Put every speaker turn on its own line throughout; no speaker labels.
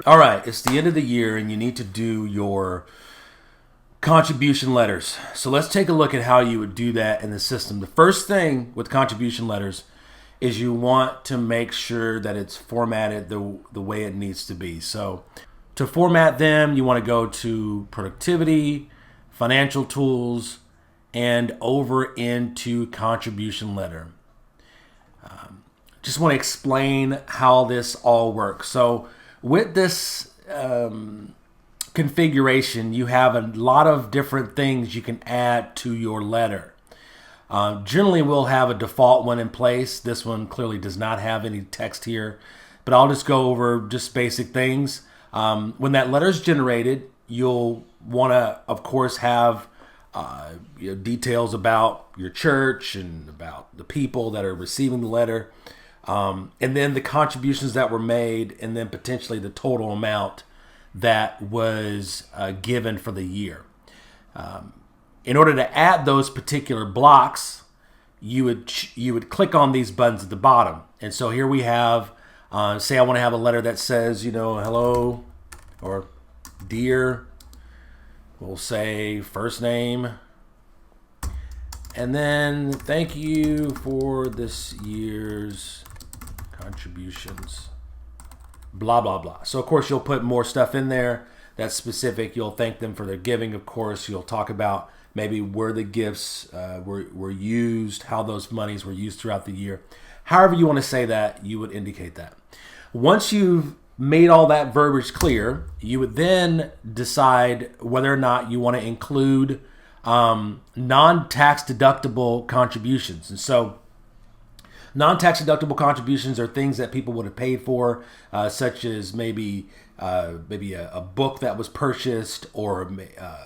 All right, it's the end of the year and you need to do your contribution letters. So let's take a look at how you would do that in the system. The first thing with contribution letters is you want to make sure that it's formatted the way it needs to be. So to format them, you want to go to Productivity, Financial Tools, and over into Contribution Letter. Just want to explain how this all works. So with this configuration, you have a lot of different things you can add to your letter. Generally, we'll have a default one in place. This one clearly does not have any text here, but I'll just go over just basic things. When that letter is generated, you'll want to, of course, have details about your church and about the people that are receiving the letter. And then the contributions that were made, and then potentially the total amount that was given for the year. In order to add those particular blocks, you would click on these buttons at the bottom. And so here we have, say I want to have a letter that says, hello or dear. We'll say first name. And then thank you for this year's contributions, blah, blah, blah. So, of course, you'll put more stuff in there that's specific. You'll thank them for their giving, of course. You'll talk about maybe where the gifts were used, how those monies were used throughout the year. However you want to say that, you would indicate that. Once you've made all that verbiage clear, you would then decide whether or not you want to include non-tax deductible contributions. And so non-tax deductible contributions are things that people would have paid for, such as maybe a book that was purchased, or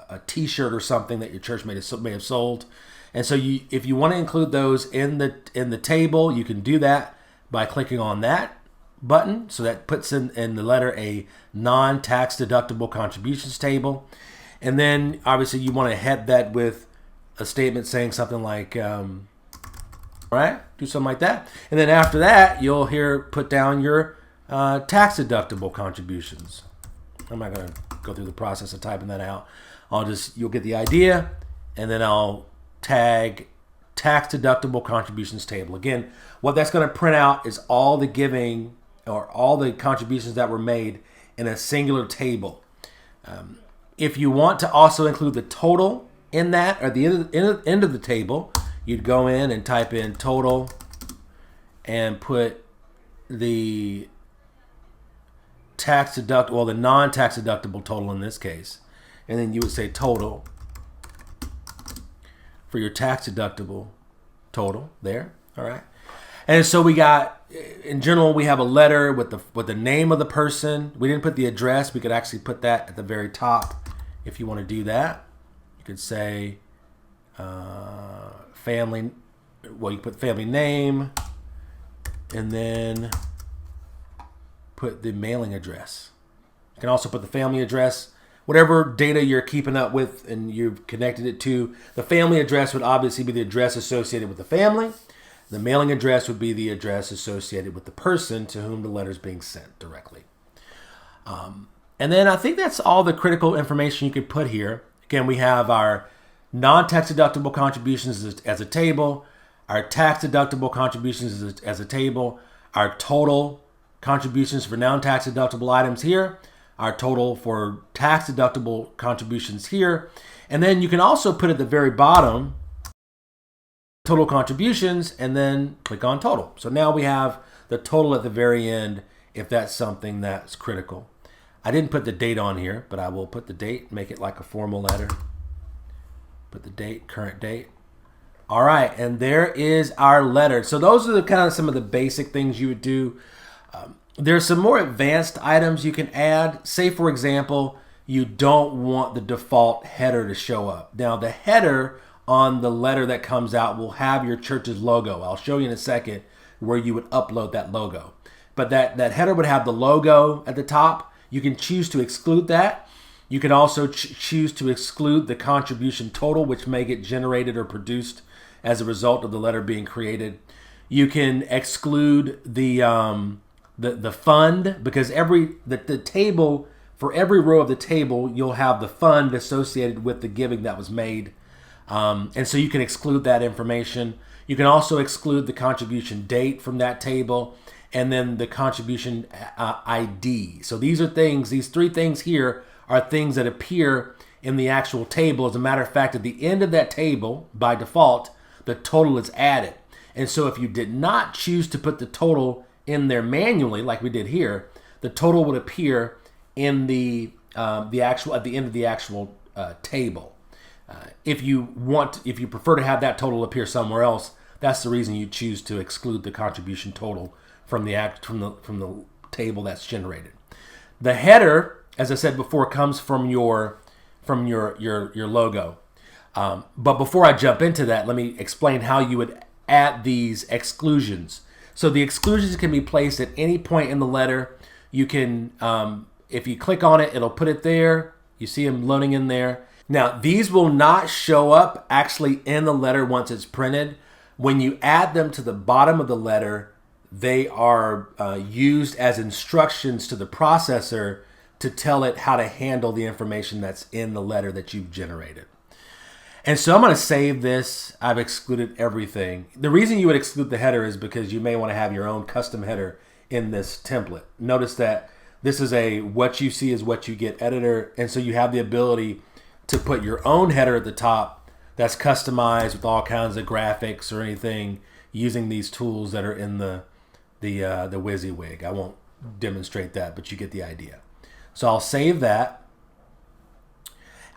a T-shirt or something that your church may have sold. And so if you want to include those in the table, you can do that by clicking on that button. So that puts in the letter a non-tax deductible contributions table. And then obviously you want to head that with a statement saying something like, right? Do something like that. And then after that, you'll put down your tax deductible contributions. I'm not going to go through the process of typing that out. You'll get the idea, and then I'll tag tax deductible contributions table. Again, what that's going to print out is all the giving or all the contributions that were made in a singular table. If you want to also include the total in that, or the end of the table, you'd go in and type in total and put the the non-tax deductible total in this case. And then you would say total for your tax deductible total there. All right. And so we got, in general, we have a letter with the name of the person. We didn't put the address. We could actually put that at the very top if you want to do that. You could say family. Well, you put family name, and then put the mailing address. You can also put the family address, whatever data you're keeping up with and you've connected it to. The family address would obviously be the address associated with the family. The mailing address would be the address associated with the person to whom the letter is being sent directly. And then I think that's all the critical information you could put here. Again, we have our non-tax deductible contributions as a table, our tax deductible contributions as a table, our total contributions for non-tax deductible items here, our total for tax deductible contributions here, and then you can also put at the very bottom total contributions and then click on total. So now we have the total at the very end if that's something that's critical. I didn't put the date on here, but I will put the date, make it like a formal letter. Put the date, current date. All right, and there is our letter. So those are some of the basic things you would do. There's some more advanced items you can add. Say, for example, you don't want the default header to show up. Now, the header on the letter that comes out will have your church's logo. I'll show you in a second where you would upload that logo. But that header would have the logo at the top. You can choose to exclude that. You can also choose to exclude the contribution total, which may get generated or produced as a result of the letter being created. You can exclude the the fund, because the table, for every row of the table, you'll have the fund associated with the giving that was made. And so you can exclude that information. You can also exclude the contribution date from that table, and then the contribution ID. So these three things here are things that appear in the actual table. As a matter of fact, at the end of that table, by default, the total is added. And so if you did not choose to put the total in there manually, like we did here, the total would appear in the actual, at the end of the actual table. If you prefer to have that total appear somewhere else, that's the reason you choose to exclude the contribution total from the table that's generated. The header, as I said before, comes from your logo. But before I jump into that, let me explain how you would add these exclusions. So the exclusions can be placed at any point in the letter. You can, if you click on it, it'll put it there. You see them loading in there. Now, these will not show up actually in the letter once it's printed. When you add them to the bottom of the letter, they are used as instructions to the processor to tell it how to handle the information that's in the letter that you've generated. And so I'm going to save this. I've excluded everything. The reason you would exclude the header is because you may want to have your own custom header in this template. Notice that this is a what you see is what you get editor, and so you have the ability to put your own header at the top that's customized with all kinds of graphics or anything using these tools that are in the WYSIWYG. I won't demonstrate that, but you get the idea. So I'll save that.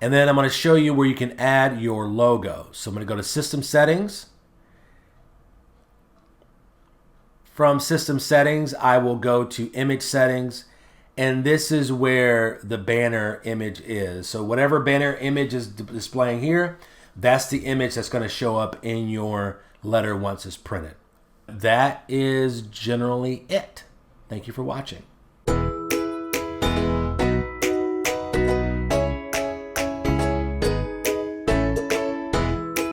And then I'm going to show you where you can add your logo. So I'm going to go to System Settings. From System Settings, I will go to Image Settings. And this is where the banner image is. So whatever banner image is displaying here, that's the image that's going to show up in your letter once it's printed. That is generally it. Thank you for watching.